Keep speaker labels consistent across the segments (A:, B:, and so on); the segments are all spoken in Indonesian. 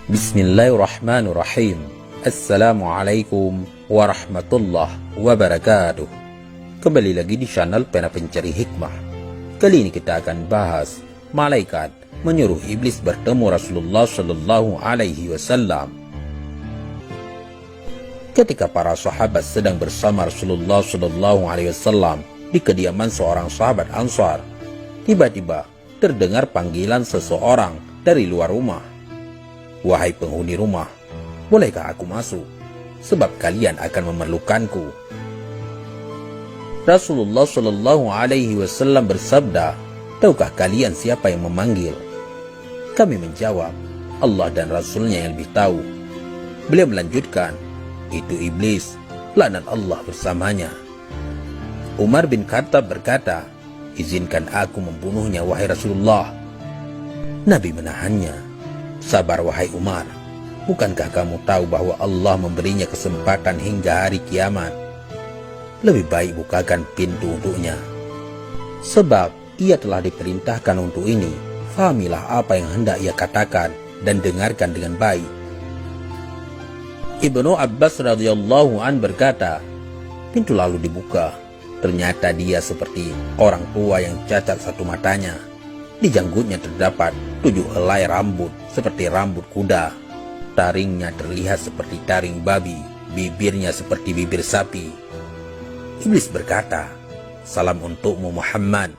A: Bismillahirrahmanirrahim. Assalamualaikum warahmatullahi wabarakatuh. Kembali lagi di channel Pena Pencari Hikmah. Kali ini kita akan bahas malaikat menyuruh iblis bertemu Rasulullah Shallallahu Alaihi Wasallam. Ketika para sahabat sedang bersama Rasulullah Shallallahu Alaihi Wasallam di kediaman seorang sahabat Ansar, tiba-tiba terdengar panggilan seseorang dari luar rumah. "Wahai penghuni rumah, bolehkah aku masuk? Sebab kalian akan memerlukanku." Rasulullah Shallallahu Alaihi Wasallam bersabda, "Tahukah kalian siapa yang memanggil?" Kami menjawab, "Allah dan Rasulnya yang lebih tahu." Beliau melanjutkan, "Itu iblis, laknat Allah bersamanya." Umar bin Khattab berkata, "Izinkan aku membunuhnya, wahai Rasulullah." Nabi menahannya. "Sabar wahai Umar, bukankah kamu tahu bahwa Allah memberinya kesempatan hingga hari kiamat? Lebih baik bukakan pintu untuknya. Sebab ia telah diperintahkan untuk ini. Fahamilah apa yang hendak ia katakan dan dengarkan dengan baik." Ibnu Abbas radhiyallahu an berkata, pintu lalu dibuka. Ternyata dia seperti orang tua yang cacat satu matanya. Di janggutnya terdapat 7 helai rambut seperti rambut kuda. Taringnya terlihat seperti taring babi, bibirnya seperti bibir sapi. Iblis berkata, "Salam untukmu Muhammad,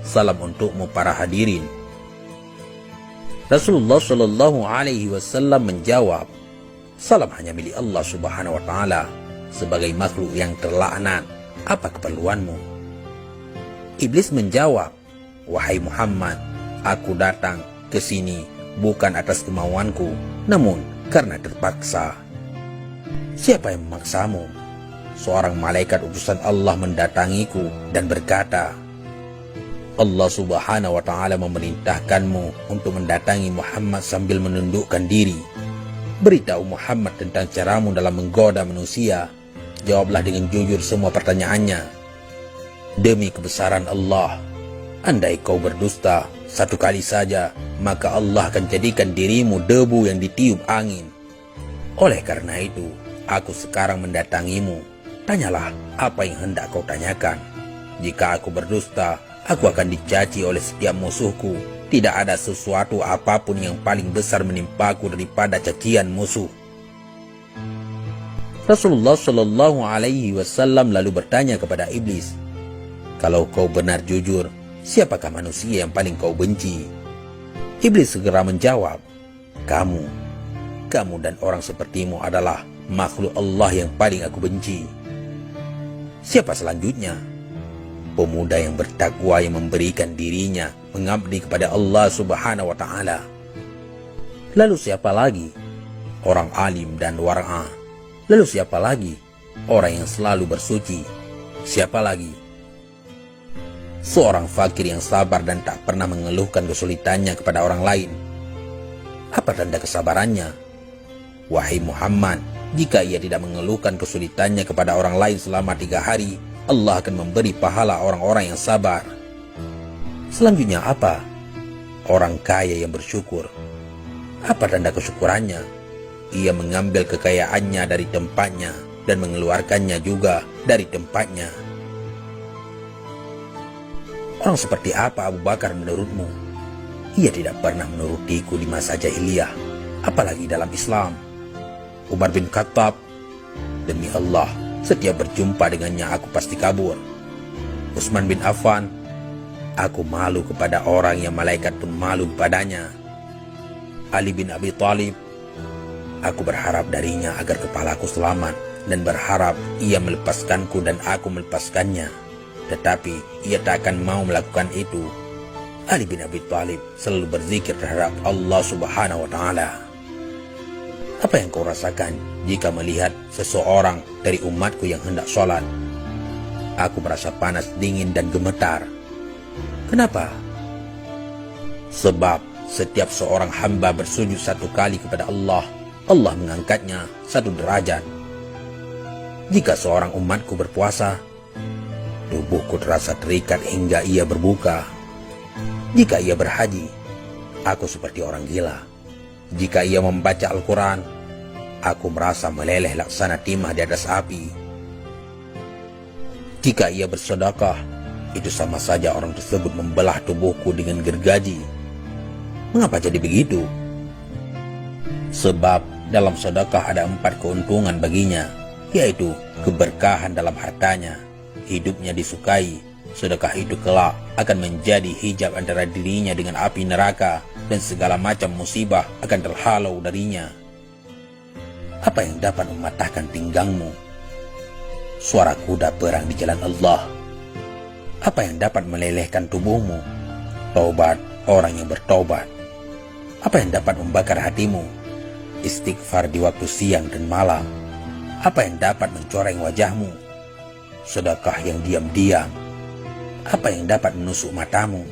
A: salam untukmu para hadirin." Rasulullah Shallallahu Alaihi Wasallam menjawab, "Salam hanya milik Allah Subhanahu Wa Taala. Sebagai makhluk yang terlaknat, apa keperluanmu?" Iblis menjawab, "Wahai Muhammad, aku datang ke sini bukan atas kemauanku, namun karena terpaksa." "Siapa yang memaksamu?" "Seorang malaikat utusan Allah mendatangiku dan berkata, Allah Subhanahu wa Ta'ala memerintahkanmu untuk mendatangi Muhammad sambil menundukkan diri. Beritahu Muhammad tentang caramu dalam menggoda manusia. Jawablah dengan jujur semua pertanyaannya. Demi kebesaran Allah, andai kau berdusta satu kali saja, maka Allah akan jadikan dirimu debu yang ditiup angin. Oleh karena itu, aku sekarang mendatangimu. Tanyalah apa yang hendak kau tanyakan. Jika aku berdusta, aku akan dicaci oleh setiap musuhku. Tidak ada sesuatu apapun yang paling besar menimpaku daripada cacian musuh." Rasulullah Shallallahu Alaihi Wasallam lalu bertanya kepada iblis, "Kalau kau benar jujur, siapakah manusia yang paling kau benci?" Iblis segera menjawab, Kamu dan orang sepertimu adalah makhluk Allah yang paling aku benci." "Siapa selanjutnya?" "Pemuda yang bertakwa yang memberikan dirinya mengabdi kepada Allah Subhanahu wa Ta'ala." "Lalu siapa lagi?" "Orang alim dan wara'ah." "Lalu siapa lagi?" "Orang yang selalu bersuci." "Siapa lagi?" "Seorang fakir yang sabar dan tak pernah mengeluhkan kesulitannya kepada orang lain." "Apa tanda kesabarannya?" "Wahai Muhammad, jika ia tidak mengeluhkan kesulitannya kepada orang lain selama 3 hari, Allah akan memberi pahala orang-orang yang sabar." "Selanjutnya apa?" "Orang kaya yang bersyukur." "Apa tanda kesyukurannya?" "Ia mengambil kekayaannya dari tempatnya dan mengeluarkannya juga dari tempatnya." "Orang seperti apa Abu Bakar menurutmu?" "Ia tidak pernah menurutiku di masa jahiliyah, apalagi dalam Islam." Umar bin Khattab, "Demi Allah, setiap berjumpa dengannya aku pasti kabur." Utsman bin Affan, "Aku malu kepada orang yang malaikat pun malu kepadanya." Ali bin Abi Thalib, "Aku berharap darinya agar kepalaku selamat dan berharap ia melepaskanku dan aku melepaskannya. Tetapi ia tak akan mau melakukan itu." Ali bin Abi Thalib selalu berzikir terhadap Allah Subhanahu wa Ta'ala. "Apa yang kau rasakan jika melihat seseorang dari umatku yang hendak sholat?" "Aku merasa panas, dingin, dan gemetar." "Kenapa?" "Sebab setiap seorang hamba bersujud 1 kali kepada Allah, Allah mengangkatnya 1 derajat. Jika seorang umatku berpuasa, tubuhku terasa terikat hingga ia berbuka. Jika ia berhaji, aku seperti orang gila. Jika ia membaca Al-Quran, aku merasa meleleh laksana timah di atas api. Jika ia bersedekah, itu sama saja orang tersebut membelah tubuhku dengan gergaji. Mengapa jadi begitu? Sebab dalam sedekah ada 4 keuntungan baginya, yaitu keberkahan dalam hartanya, hidupnya disukai. Sedekah itu kelak akan menjadi hijab antara dirinya dengan api neraka, dan segala macam musibah akan terhalau darinya. Apa yang dapat mematahkan pinggangmu? Suara kuda perang di jalan Allah. Apa yang dapat melelehkan tubuhmu? Taubat orang yang bertaubat. Apa yang dapat membakar hatimu? Istighfar di waktu siang dan malam. Apa yang dapat mencoreng wajahmu? Sedekah yang diam-diam. Apa yang dapat menusuk matamu?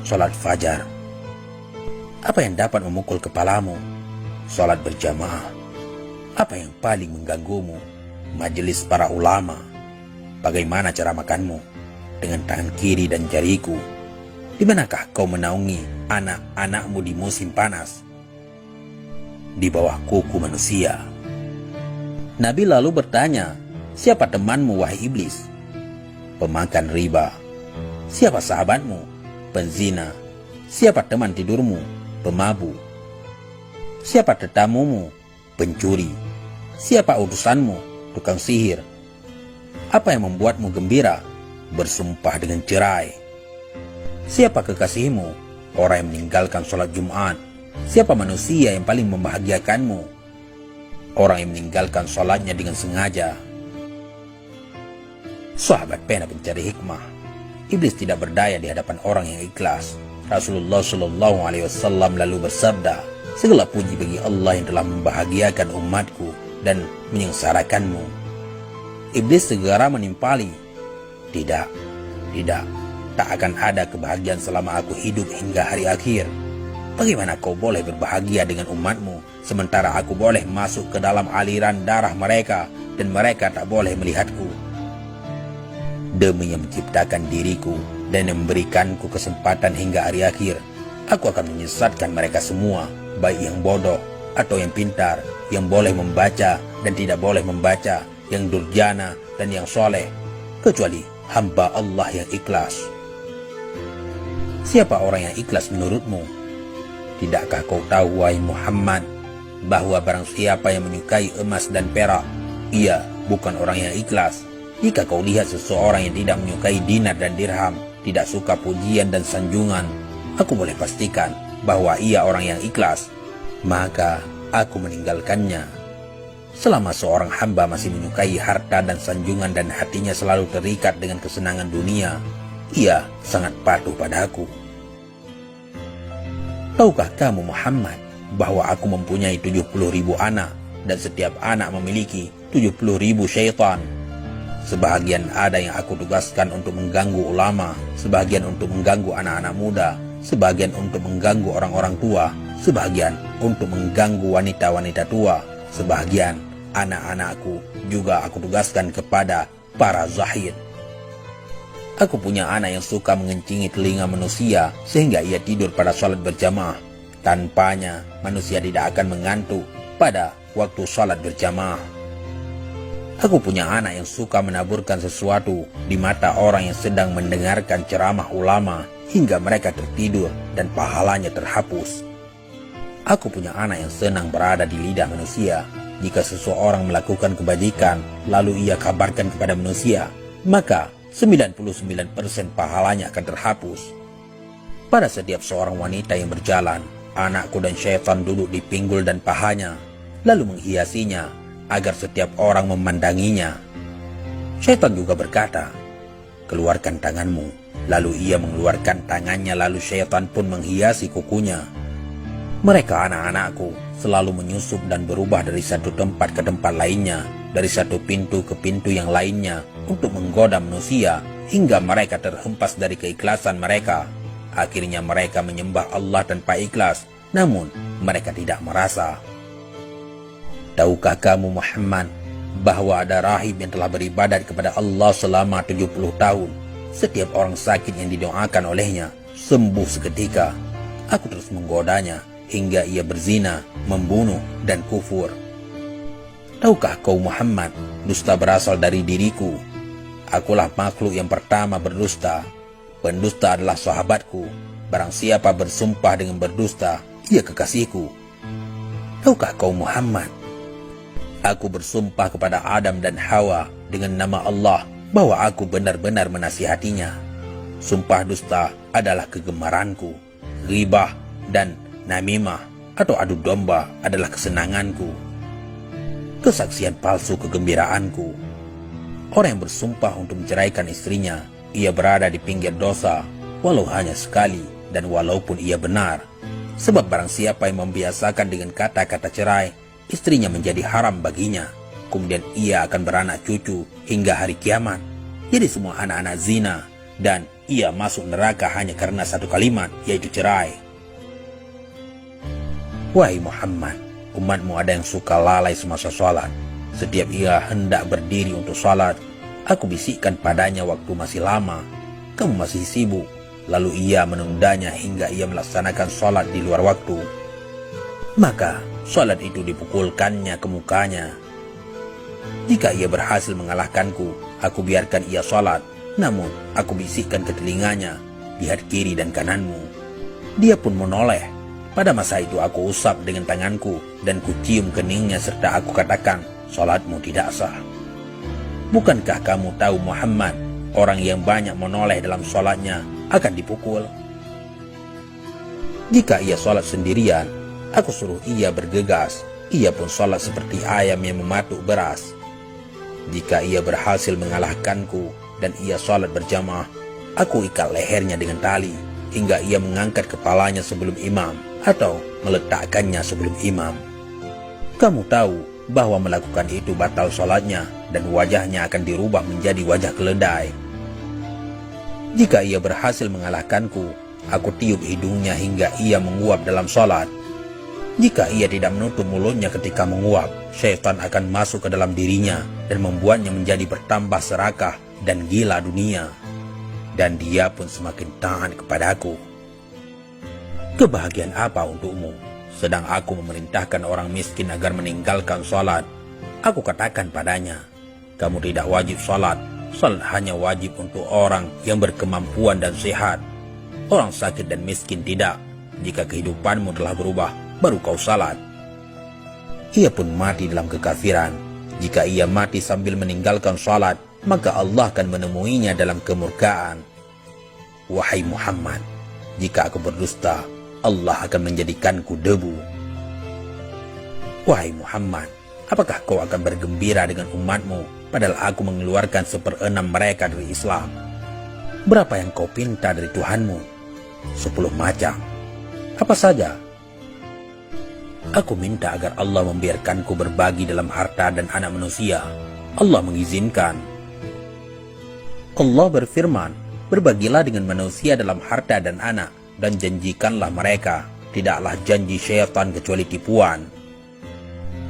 A: Salat fajar. Apa yang dapat memukul kepalamu? Salat berjamaah. Apa yang paling mengganggumu? Majelis para ulama. Bagaimana cara makanmu? Dengan tangan kiri dan jariku. Di manakah kau menaungi anak-anakmu di musim panas? Di bawah kuku manusia. Nabi lalu bertanya, siapa temanmu wahai iblis? Pemakan riba. Siapa sahabatmu? Penzina. Siapa teman tidurmu? Pemabuk. Siapa tetamumu? Pencuri. Siapa utusanmu? Tukang sihir. Apa yang membuatmu gembira? Bersumpah dengan cerai. Siapa kekasihmu? Orang yang meninggalkan sholat Jumat. Siapa manusia yang paling membahagiakanmu? Orang yang meninggalkan sholatnya dengan sengaja. Sahabat pena pencari hikmah. Iblis tidak berdaya di hadapan orang yang ikhlas. Rasulullah SAW lalu bersabda, segala puji bagi Allah yang telah membahagiakan umatku dan menyengsarakanmu. Iblis segera menimpali, Tidak, tak akan ada kebahagiaan selama aku hidup hingga hari akhir. Bagaimana kau boleh berbahagia dengan umatmu, sementara aku boleh masuk ke dalam aliran darah mereka, dan mereka tak boleh melihatku? Demi yang menciptakan diriku dan yang memberikanku kesempatan hingga hari akhir, aku akan menyesatkan mereka semua, baik yang bodoh atau yang pintar, yang boleh membaca dan tidak boleh membaca, yang durjana dan yang soleh, kecuali hamba Allah yang ikhlas. Siapa orang yang ikhlas menurutmu? Tidakkah kau tahu, wahai Muhammad, bahwa barang siapa yang menyukai emas dan perak, ia bukan orang yang ikhlas. Jika kau lihat seseorang yang tidak menyukai dinar dan dirham, tidak suka pujian dan sanjungan, aku boleh pastikan bahwa ia orang yang ikhlas, maka aku meninggalkannya. Selama seorang hamba masih menyukai harta dan sanjungan dan hatinya selalu terikat dengan kesenangan dunia, ia sangat patuh padaku. Tahukah kamu Muhammad bahwa aku mempunyai 70.000 anak, dan setiap anak memiliki 70.000 syaitan? Sebahagian ada yang aku tugaskan untuk mengganggu ulama, sebahagian untuk mengganggu anak-anak muda, sebahagian untuk mengganggu orang-orang tua, sebahagian untuk mengganggu wanita-wanita tua, sebahagian anak-anakku juga aku tugaskan kepada para zahid. Aku punya anak yang suka mengencingi telinga manusia sehingga ia tidur pada salat berjamaah. Tanpanya manusia tidak akan mengantuk pada waktu salat berjamaah. Aku punya anak yang suka menaburkan sesuatu di mata orang yang sedang mendengarkan ceramah ulama hingga mereka tertidur dan pahalanya terhapus. Aku punya anak yang senang berada di lidah manusia. Jika seseorang melakukan kebajikan lalu ia kabarkan kepada manusia, maka 99% pahalanya akan terhapus. Pada setiap seorang wanita yang berjalan, anakku dan syaitan duduk di pinggul dan pahanya, lalu menghiasinya agar setiap orang memandanginya. Syaitan juga berkata, keluarkan tanganmu. Lalu ia mengeluarkan tangannya, lalu syaitan pun menghiasi kukunya. Mereka anak-anakku selalu menyusup dan berubah dari satu tempat ke tempat lainnya, dari satu pintu ke pintu yang lainnya, untuk menggoda manusia hingga mereka terhempas dari keikhlasan mereka. Akhirnya mereka menyembah Allah tanpa ikhlas, namun mereka tidak merasa. Tahukah kamu Muhammad bahwa ada rahib yang telah beribadat kepada Allah selama 70 tahun. Setiap orang sakit yang didoakan olehnya sembuh seketika. Aku terus menggodanya hingga ia berzina, membunuh, dan kufur. Tahukah kau Muhammad, dusta berasal dari diriku. Akulah makhluk yang pertama berdusta. Pendusta adalah sahabatku. Barang siapa bersumpah dengan berdusta, ia kekasihku. Tahukah kau Muhammad, aku bersumpah kepada Adam dan Hawa dengan nama Allah bahwa aku benar-benar menasihatinya. Sumpah dusta adalah kegemaranku. Ghibah dan namimah atau adu domba adalah kesenanganku. Kesaksian palsu kegembiraanku. Orang yang bersumpah untuk menceraikan istrinya, ia berada di pinggir dosa, walau hanya sekali dan walaupun ia benar. Sebab barang siapa yang membiasakan dengan kata-kata cerai, istrinya menjadi haram baginya. Kemudian ia akan beranak cucu hingga hari kiamat. Jadi semua anak-anak zina, dan ia masuk neraka hanya karena satu kalimat, yaitu cerai. Wahai Muhammad, umatmu ada yang suka lalai semasa sholat. Setiap ia hendak berdiri untuk sholat, aku bisikkan padanya waktu masih lama. Kamu masih sibuk. Lalu ia menundanya hingga ia melaksanakan sholat di luar waktu. Maka sholat itu dipukulkannya ke mukanya. Jika ia berhasil mengalahkanku, aku biarkan ia sholat. Namun aku bisikkan ke telinganya, lihat kiri dan kananmu. Dia pun menoleh. Pada masa itu aku usap dengan tanganku dan kucium keningnya serta aku katakan, sholatmu tidak sah. Bukankah kamu tahu Muhammad, orang yang banyak menoleh dalam sholatnya akan dipukul? Jika ia sholat sendirian, aku suruh ia bergegas. Ia pun sholat seperti ayam yang mematuk beras. Jika ia berhasil mengalahkanku dan ia sholat berjamaah, aku ikat lehernya dengan tali hingga ia mengangkat kepalanya sebelum imam atau meletakkannya sebelum imam. Kamu tahu bahwa melakukan itu batal sholatnya dan wajahnya akan dirubah menjadi wajah keledai. Jika ia berhasil mengalahkanku, aku tiup hidungnya hingga ia menguap dalam sholat. Jika ia tidak menutup mulutnya ketika menguap, syaitan akan masuk ke dalam dirinya dan membuatnya menjadi bertambah serakah dan gila dunia. Dan dia pun semakin taat kepadaku. Kebahagiaan apa untukmu? Sedang aku memerintahkan orang miskin agar meninggalkan sholat. Aku katakan padanya, kamu tidak wajib sholat. Salat hanya wajib untuk orang yang berkemampuan dan sehat. Orang sakit dan miskin tidak. Jika kehidupanmu telah berubah, baru kau salat. Ia pun mati dalam kekafiran. Jika ia mati sambil meninggalkan salat, maka Allah akan menemuinya dalam kemurkaan. Wahai Muhammad, jika aku berdusta, Allah akan menjadikanku debu. Wahai Muhammad, apakah kau akan bergembira dengan umatmu, padahal aku mengeluarkan 1/6 mereka dari Islam? Berapa yang kau pinta dari Tuhanmu? 10 macam. Apa saja? Aku minta agar Allah membiarkanku berbagi dalam harta dan anak manusia. Allah mengizinkan. Allah berfirman, berbagilah dengan manusia dalam harta dan anak, dan janjikanlah mereka, tidaklah janji syaitan kecuali tipuan.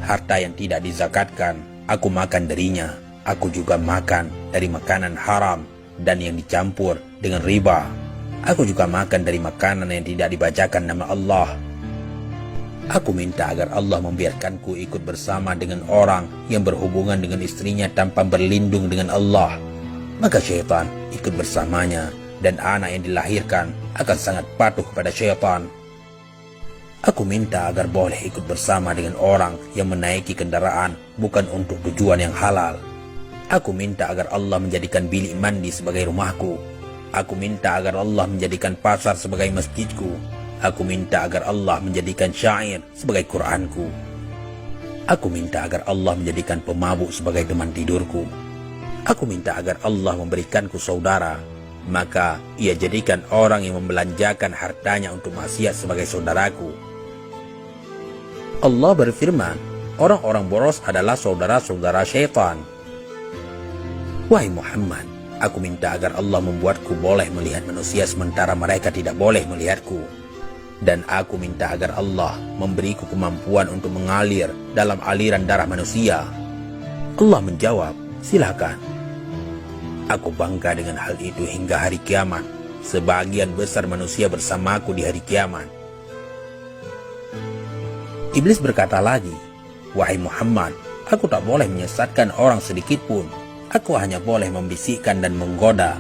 A: Harta yang tidak dizakatkan, aku makan darinya. Aku juga makan dari makanan haram dan yang dicampur dengan riba. Aku juga makan dari makanan yang tidak dibacakan nama Allah. Aku minta agar Allah membiarkanku ikut bersama dengan orang yang berhubungan dengan istrinya tanpa berlindung dengan Allah. Maka syaitan ikut bersamanya, dan anak yang dilahirkan akan sangat patuh kepada syaitan. Aku minta agar boleh ikut bersama dengan orang yang menaiki kendaraan bukan untuk tujuan yang halal. Aku minta agar Allah menjadikan bilik mandi sebagai rumahku. Aku minta agar Allah menjadikan pasar sebagai masjidku. Aku minta agar Allah menjadikan syair sebagai Qur'anku. Aku minta agar Allah menjadikan pemabuk sebagai teman tidurku. Aku minta agar Allah memberikanku saudara, maka ia jadikan orang yang membelanjakan hartanya untuk maksiat sebagai saudaraku. Allah berfirman, orang-orang boros adalah saudara-saudara syaitan. Wahai Muhammad, aku minta agar Allah membuatku boleh melihat manusia sementara mereka tidak boleh melihatku. Dan aku minta agar Allah memberiku kemampuan untuk mengalir dalam aliran darah manusia. Allah menjawab, silakan. Aku bangga dengan hal itu hingga hari kiamat. Sebagian besar manusia bersamaku di hari kiamat. Iblis berkata lagi, "Wahai Muhammad, aku tak boleh menyesatkan orang sedikit pun. Aku hanya boleh membisikkan dan menggoda.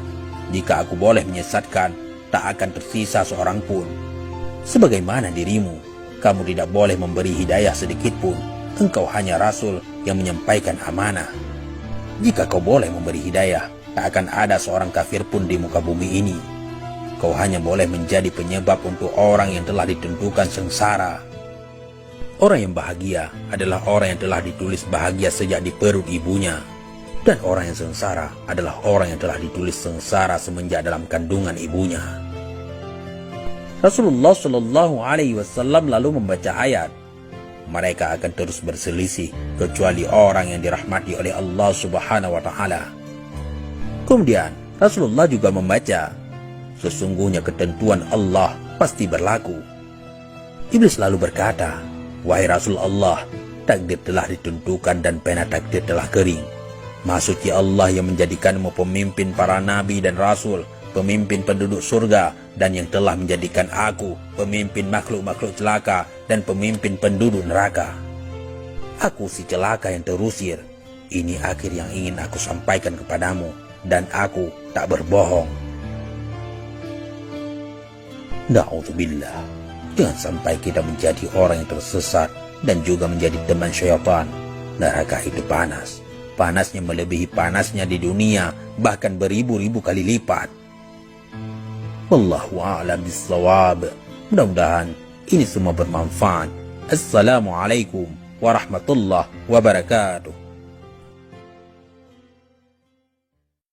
A: Jika aku boleh menyesatkan, tak akan tersisa seorang pun. Sebagaimana dirimu, kamu tidak boleh memberi hidayah sedikit pun. Engkau hanya rasul yang menyampaikan amanah. Jika kau boleh memberi hidayah, tak akan ada seorang kafir pun di muka bumi ini. Kau hanya boleh menjadi penyebab untuk orang yang telah ditentukan sengsara. Orang yang bahagia adalah orang yang telah ditulis bahagia sejak di perut ibunya. Dan orang yang sengsara adalah orang yang telah ditulis sengsara semenjak dalam kandungan ibunya." Rasulullah Shallallahu Alaihi Wasallam lalu membaca ayat, "Mereka akan terus berselisih kecuali orang yang dirahmati oleh Allah Subhanahu Wa Taala." Kemudian Rasulullah juga membaca, "Sesungguhnya ketentuan Allah pasti berlaku." Iblis lalu berkata, "Wahai Rasul Allah, takdir telah ditentukan dan pena takdir telah kering. Maksudnya Allah yang menjadikanmu pemimpin para nabi dan rasul, pemimpin penduduk surga, dan yang telah menjadikan aku pemimpin makhluk-makhluk celaka dan pemimpin penduduk neraka. Aku si celaka yang terusir. Ini akhir yang ingin aku sampaikan kepadamu, dan aku tak berbohong." Na'udzubillah. Jangan sampai kita menjadi orang yang tersesat dan juga menjadi teman syaitan. Neraka itu panas. Panasnya melebihi panasnya di dunia, bahkan beribu-ribu kali lipat. Wallahu a'lam bissawab. Mudah-mudahan ini semua bermanfaat. Assalamualaikum warahmatullahi wabarakatuh.